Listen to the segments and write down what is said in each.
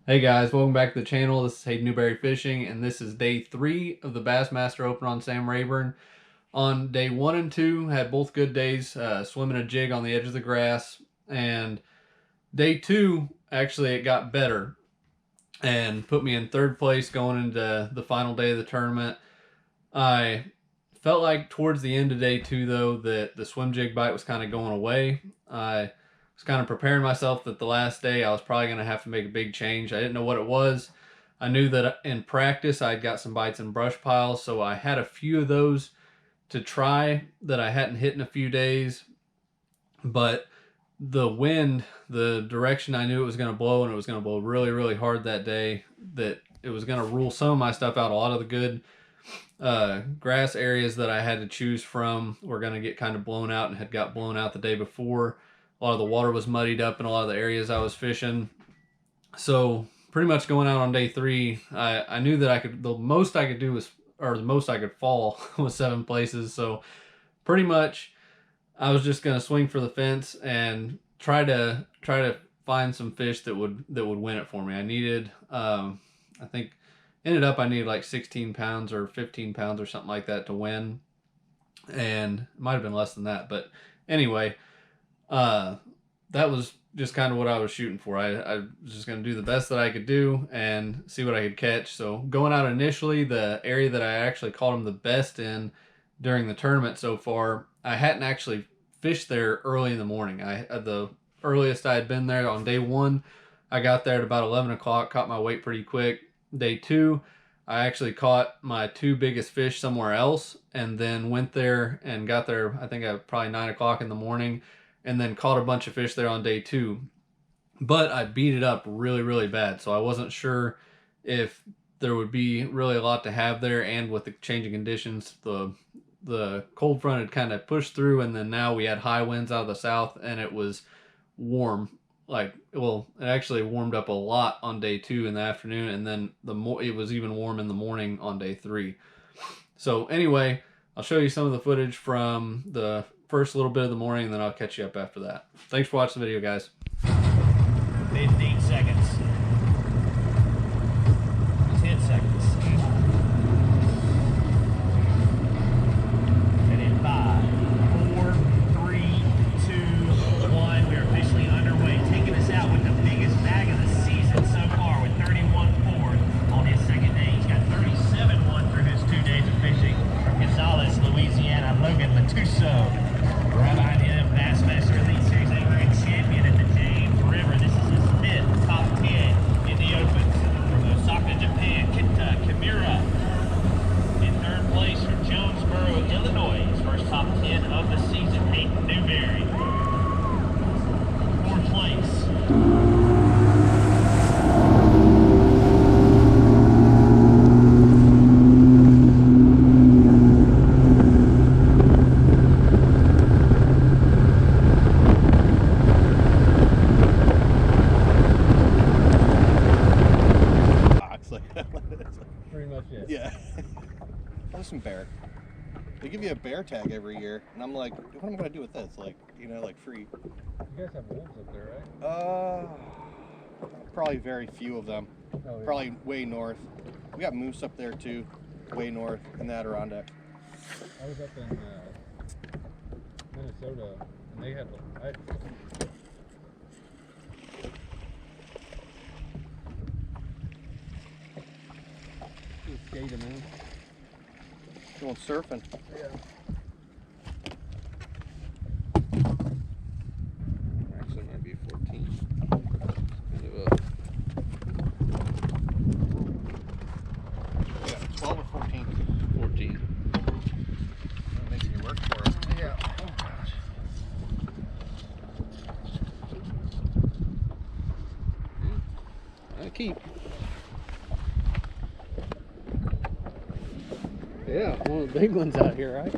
Hey guys, welcome back to the channel. This is Hayden Newberry Fishing, and this is day 3 of the Bassmaster Open on Sam Rayburn. On day 1 and 2, had both good days, swimming a jig on the edge of the grass, and day 2, actually it got better and put me in 3rd place going into the final day of the tournament. I felt like towards the end of day 2 though that the swim jig bite was kind of going away. I was kind of preparing myself that the last day I was probably going to have to make a big change. I didn't know what it was. I knew that in practice I'd got some bites in brush piles, so I had a few of those to try that I hadn't hit in a few days. But the wind, the direction I knew it was going to blow, and it was going to blow really, really hard that day, that it was going to rule some of my stuff out. A lot of the good grass areas that I had to choose from were going to get kind of blown out and had got blown out the day before. A lot of the water was muddied up in a lot of the areas I was fishing. So pretty much going out on day 3, I knew that the most I could do was, or the most I could fall was 7 places. So pretty much I was just going to swing for the fence and try to find some fish that would win it for me. I needed, I think ended up I needed like 16 pounds or 15 pounds or something like that to win. And it might have been less than that. But anyway, that was just kind of what I was shooting for. I was just going to do the best that I could do and see what I could catch. So going out initially, the area that I actually caught them the best in during the tournament so far, I hadn't actually fished there early in the morning. The earliest I had been there on day 1, I got there at about 11 o'clock, caught my weight pretty quick. Day 2, I actually caught my 2 biggest fish somewhere else, and then went there and got there, I think at probably 9 o'clock in the morning, and then caught a bunch of fish there on day 2. But I beat it up really, really bad, so I wasn't sure if there would be really a lot to have there, and with the changing conditions, the cold front had kind of pushed through, and then now we had high winds out of the south, and it was warm. Like, well, it actually warmed up a lot on day 2 in the afternoon, and then it was even warm in the morning on day 3. So anyway, I'll show you some of the footage from the first little bit of the morning, and then I'll catch you up after that. Thanks for watching the video, guys. 15 seconds. 10 seconds. And in 5, 4, 3, 2, 1. We are officially underway. Taking us out with the biggest bag of the season so far with 31.4 on his second day. He's got 37.1 through his 2 days of fishing. Gonzales, Louisiana, Logan Matuso. Right behind him, Bassmaster Elite Series Angler champion at the James River. This is his 5th top 10 in the Open. From Osaka, Japan, Kita Kimura. In 3rd place from Jonesboro, Illinois. His first top 10 of the season, Hayden Newberry. 4th place. Pretty much it. Yeah. Listen, bear. They give you a bear tag every year, and I'm like, what am I gonna do with this? Like, you know, like free. You guys have wolves up there, right? Probably very few of them. Oh, yeah. Probably way north. We got moose up there too, way north in the Adirondack. I was up in Minnesota, and they had skating in. Going surfing. Yeah. Actually, it might be 14. Yeah, 12 or 14. 14. That makes me work for us. Yeah. Oh gosh. I keep. Yeah, one of the big ones out here, right?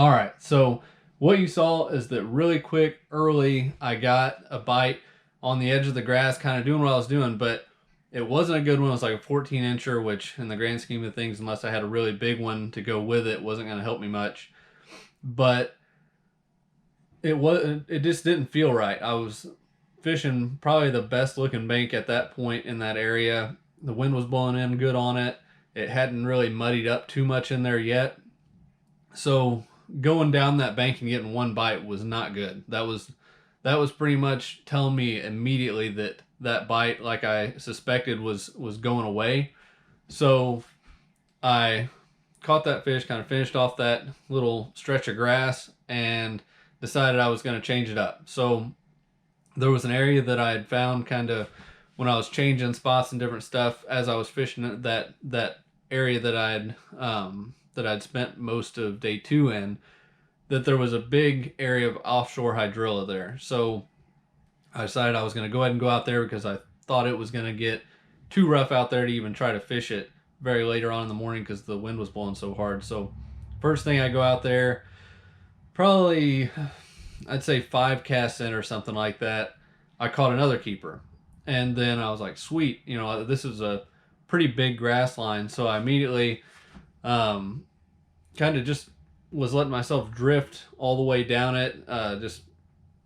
All right, so what you saw is that really quick, early, I got a bite on the edge of the grass, kind of doing what I was doing, but it wasn't a good one. It was like a 14-incher, which in the grand scheme of things, unless I had a really big one to go with it, wasn't going to help me much. But it just didn't feel right. I was fishing probably the best looking bank at that point in that area. The wind was blowing in good on it. It hadn't really muddied up too much in there yet. So going down that bank and getting one bite was not good. That was pretty much telling me immediately that that bite, like I suspected, was going away. So I caught that fish, kind of finished off that little stretch of grass, and decided I was going to change it up. So there was an area that I had found kind of when I was changing spots and different stuff as I was fishing that area that I'd spent most of day 2 in, that there was a big area of offshore hydrilla there. So I decided I was going to go ahead and go out there because I thought it was going to get too rough out there to even try to fish it very later on in the morning because the wind was blowing so hard. So first thing I go out there, probably I'd say 5 casts in or something like that, I caught another keeper. And then I was like, sweet, this is a pretty big grass line. So I immediately kind of just was letting myself drift all the way down it, just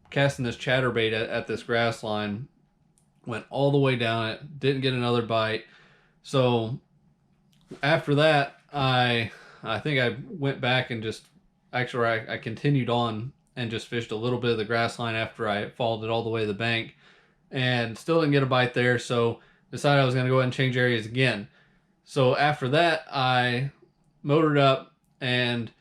casting this chatterbait at this grass line, went all the way down it, didn't get another bite. So after that, I think I went back and just, actually I continued on and just fished a little bit of the grass line after I followed it all the way to the bank, and still didn't get a bite there. So decided I was going to go ahead and change areas again. So after that, I motored up and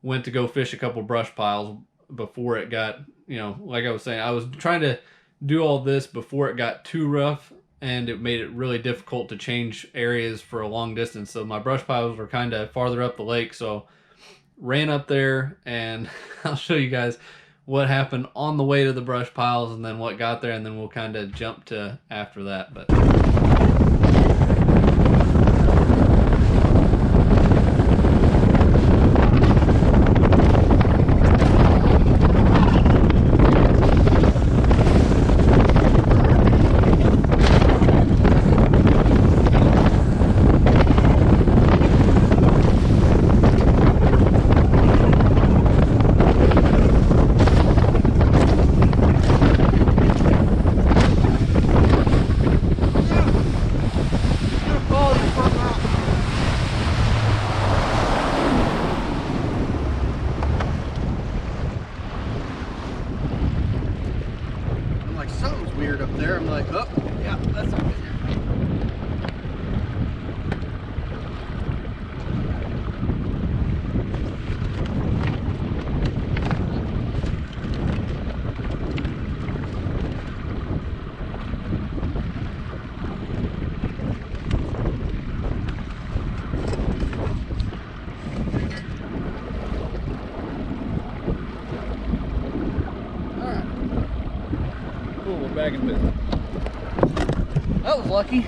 went to go fish a couple brush piles before it got, like I was saying, I was trying to do all this before it got too rough, and it made it really difficult to change areas for a long distance. So my brush piles were kind of farther up the lake, so ran up there, and I'll show you guys what happened on the way to the brush piles and then what got there, and then we'll kind of jump to after that. But something's weird up there. I'm like, oh, yeah, that's okay. back in business. That was lucky.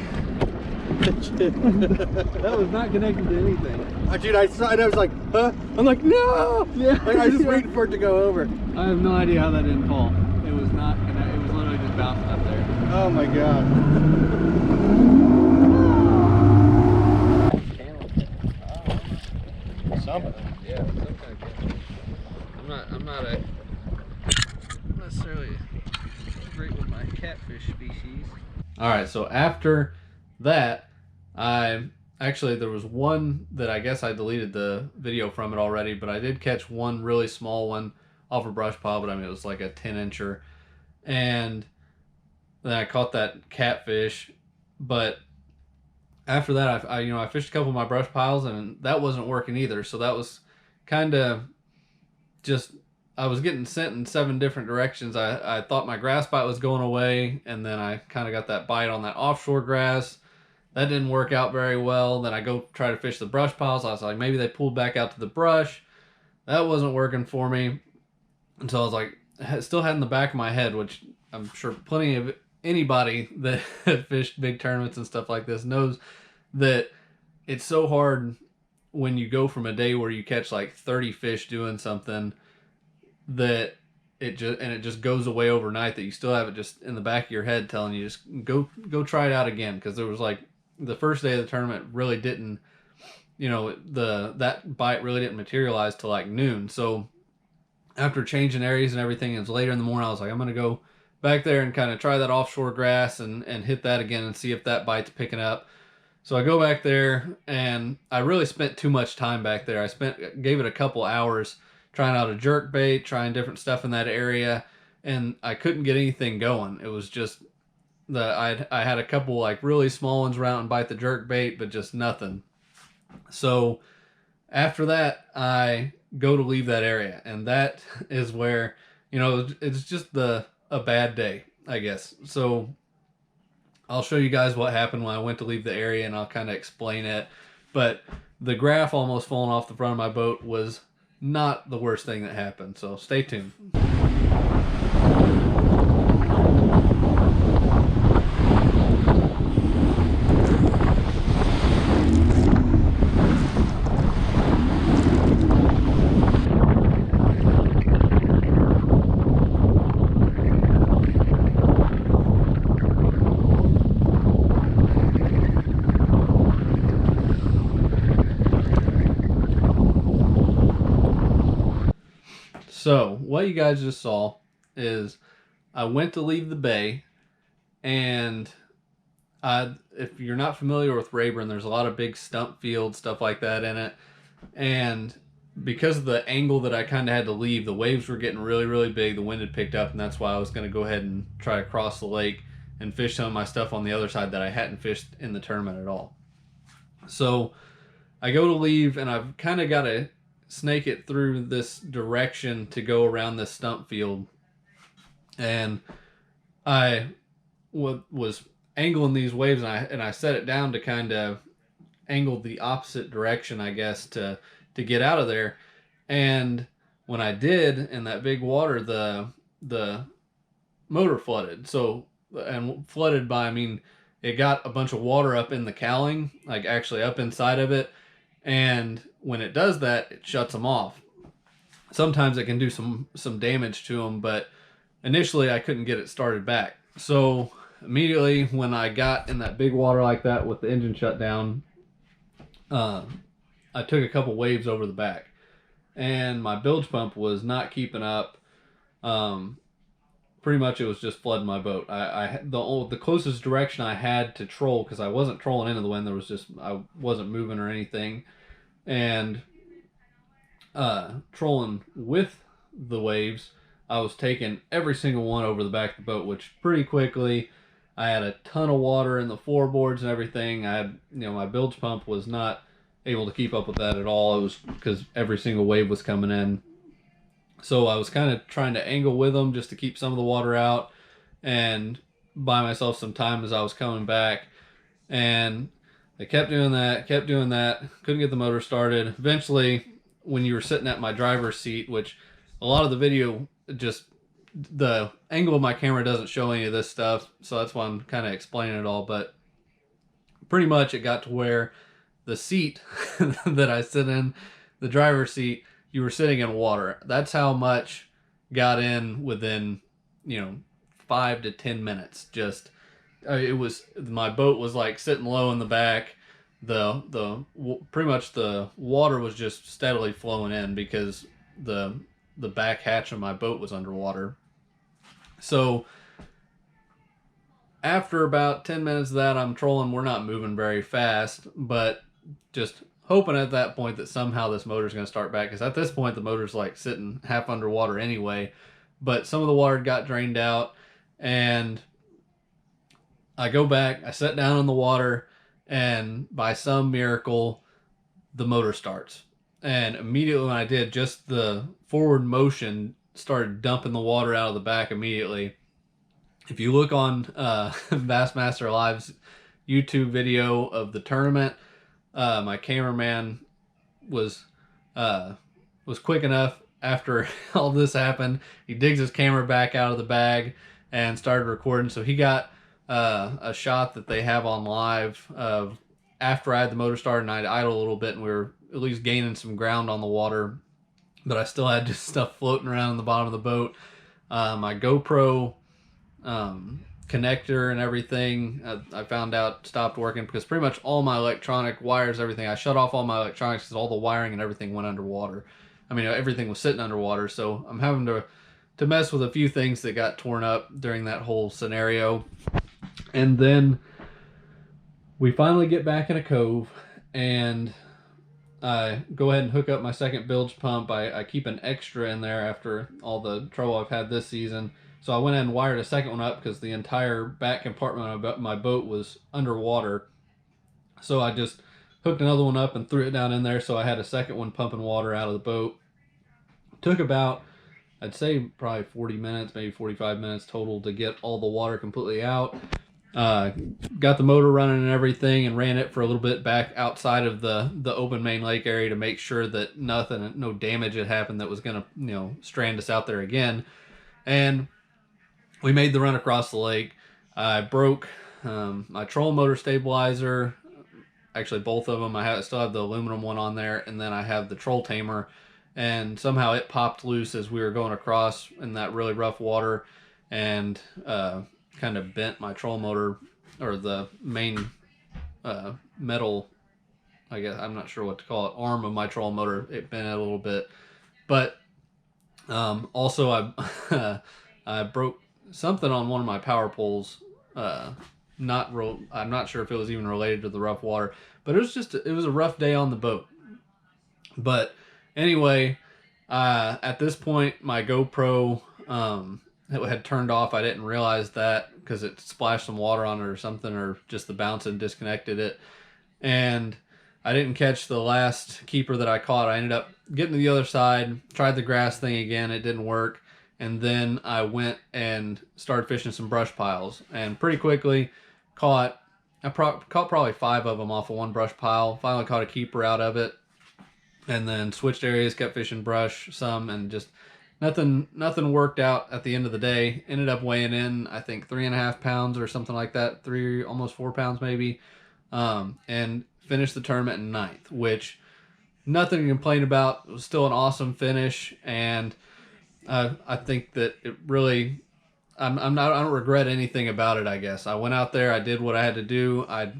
That was not connected to anything. Dude, I saw it, I was like, huh? I'm like, no! Yeah. Like, I was just waiting for it to go over. I have no idea how that didn't fall. It was not connected. It was literally just bouncing up there. Oh my god. Something. Yeah, some kind of camera. I'm not necessarily great with my catfish species. Alright, so after that, there was one that I guess I deleted the video from it already, but I did catch one really small one off a brush pile, but I mean it was like a 10-incher. And then I caught that catfish, but after that I fished a couple of my brush piles and that wasn't working either. So that was kind of just, I was getting sent in 7 different directions. I thought my grass bite was going away, and then I kind of got that bite on that offshore grass. That didn't work out very well. Then I go try to fish the brush piles. I was like, maybe they pulled back out to the brush. That wasn't working for me. And so I was like, still had in the back of my head, which I'm sure plenty of anybody that fished big tournaments and stuff like this knows, that it's so hard when you go from a day where you catch like 30 fish doing something that it just goes away overnight, that you still have it just in the back of your head telling you just go try it out again. Because there was like the first day of the tournament really didn't, that bite really didn't materialize till like noon. So after changing areas and everything, it was later in the morning. I was like, I'm gonna go back there and kind of try that offshore grass and hit that again and see if that bite's picking up. So I go back there, and I really spent too much time back there. Gave it a couple hours trying out a jerk bait, trying different stuff in that area, and I couldn't get anything going. It was just I had a couple like really small ones around and bite the jerk bait, but just nothing. So after that, I go to leave that area, and that is where it's just a bad day, I guess. So I'll show you guys what happened when I went to leave the area, and I'll kind of explain it. But the graph almost falling off the front of my boat was not the worst thing that happened. So stay tuned. So what you guys just saw is I went to leave the bay, and if you're not familiar with Rayburn, there's a lot of big stump fields, stuff like that in it. And because of the angle that I kind of had to leave, the waves were getting really, really big. The wind had picked up, and that's why I was going to go ahead and try to cross the lake and fish some of my stuff on the other side that I hadn't fished in the tournament at all. So I go to leave, and I've kind of got to snake it through this direction to go around this stump field. And I was angling these waves, and I set it down to kind of angle the opposite direction, I guess, to get out of there. And when I did, in that big water, the motor flooded. So, and flooded by, I mean, it got a bunch of water up in the cowling, like actually up inside of it. And when it does that, it shuts them off. Sometimes it can do some damage to them, but initially I couldn't get it started back. So immediately when I got in that big water like that with the engine shut down, I took a couple waves over the back, and my bilge pump was not keeping up. Pretty much it was just flooding my boat. The closest direction I had to troll, because I wasn't trolling into the wind, I wasn't moving or anything, and trolling with the waves, I was taking every single one over the back of the boat, which pretty quickly I had a ton of water in the floorboards and everything. I had, my bilge pump was not able to keep up with that at all. It was because every single wave was coming in. So I was kind of trying to angle with them just to keep some of the water out and buy myself some time as I was coming back. And I kept doing that, couldn't get the motor started. Eventually, when you were sitting at my driver's seat, which a lot of the video, just the angle of my camera doesn't show any of this stuff, so that's why I'm kind of explaining it all. But pretty much it got to where the seat that I sit in, the driver's seat, you were sitting in water. That's how much got in within, 5 to 10 minutes. Just, it was, my boat was like sitting low in the back. Pretty much the water was just steadily flowing in because the back hatch of my boat was underwater. So after about 10 minutes of that, I'm trolling. We're not moving very fast, but just hoping at that point that somehow this motor's going to start back, because at this point the motor's like sitting half underwater anyway. But some of the water got drained out, and I go back, I sit down in the water, and by some miracle the motor starts. And immediately when I did, just the forward motion started dumping the water out of the back immediately. If you look on Bassmaster Live's YouTube video of the tournament, my cameraman was quick enough after all this happened. He digs his camera back out of the bag and started recording. So he got a shot that they have on live of after I had the motor started and I'd idle a little bit, and we were at least gaining some ground on the water, but I still had just stuff floating around in the bottom of the boat. My GoPro connector and everything, I found out stopped working because pretty much all my electronic wires, everything, I shut off all my electronics because all the wiring and everything went underwater. I mean, everything was sitting underwater, so I'm having to mess with a few things that got torn up during that whole scenario. And then we finally get back in a cove, and I go ahead and hook up my second bilge pump. I keep an extra in there after all the trouble I've had this season. So I went ahead and wired a second one up because the entire back compartment of my boat was underwater. So I just hooked another one up and threw it down in there, so I had a second one pumping water out of the boat. Took about, I'd say probably 40 minutes, maybe 45 minutes total to get all the water completely out. Got the motor running and everything, and ran it for a little bit back outside of the open main lake area to make sure that no damage had happened that was going to, strand us out there again. And we made the run across the lake. I broke my trolling motor stabilizer, actually both of them. I still have the aluminum one on there, and then I have the troll tamer, and somehow it popped loose as we were going across in that really rough water, and kind of bent my troll motor, or the main metal, I guess, I'm not sure what to call it, arm of my troll motor. It bent it a little bit. But also I broke something on one of my power poles. I'm not sure if it was even related to the rough water, but it was a rough day on the boat. But anyway, at this point, my GoPro it had turned off. I didn't realize that because it splashed some water on it or something, or just the bounce and disconnected it. And I didn't catch the last keeper that I caught. I ended up getting to the other side, tried the grass thing again. It didn't work. And then I went and started fishing some brush piles, and pretty quickly caught probably 5 of them off of one brush pile. Finally caught a keeper out of it, and then switched areas, kept fishing brush some, and just nothing worked out at the end of the day. Ended up weighing in, I think, 3.5 pounds or something like that, almost 4 pounds maybe, and finished the tournament in 9th, which nothing to complain about. It was still an awesome finish, and I think that it really, I don't regret anything about it, I guess. I went out there, I did what I had to do, I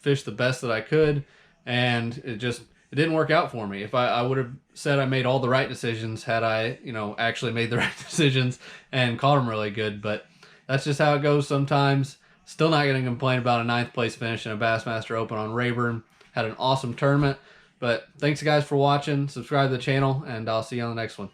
fished the best that I could, and it didn't work out for me. If I would have said I made all the right decisions had I, actually made the right decisions and caught them really good, but that's just how it goes sometimes. Still not going to complain about a 9th place finish in a Bassmaster Open on Rayburn. Had an awesome tournament, but thanks guys for watching. Subscribe to the channel, and I'll see you on the next one.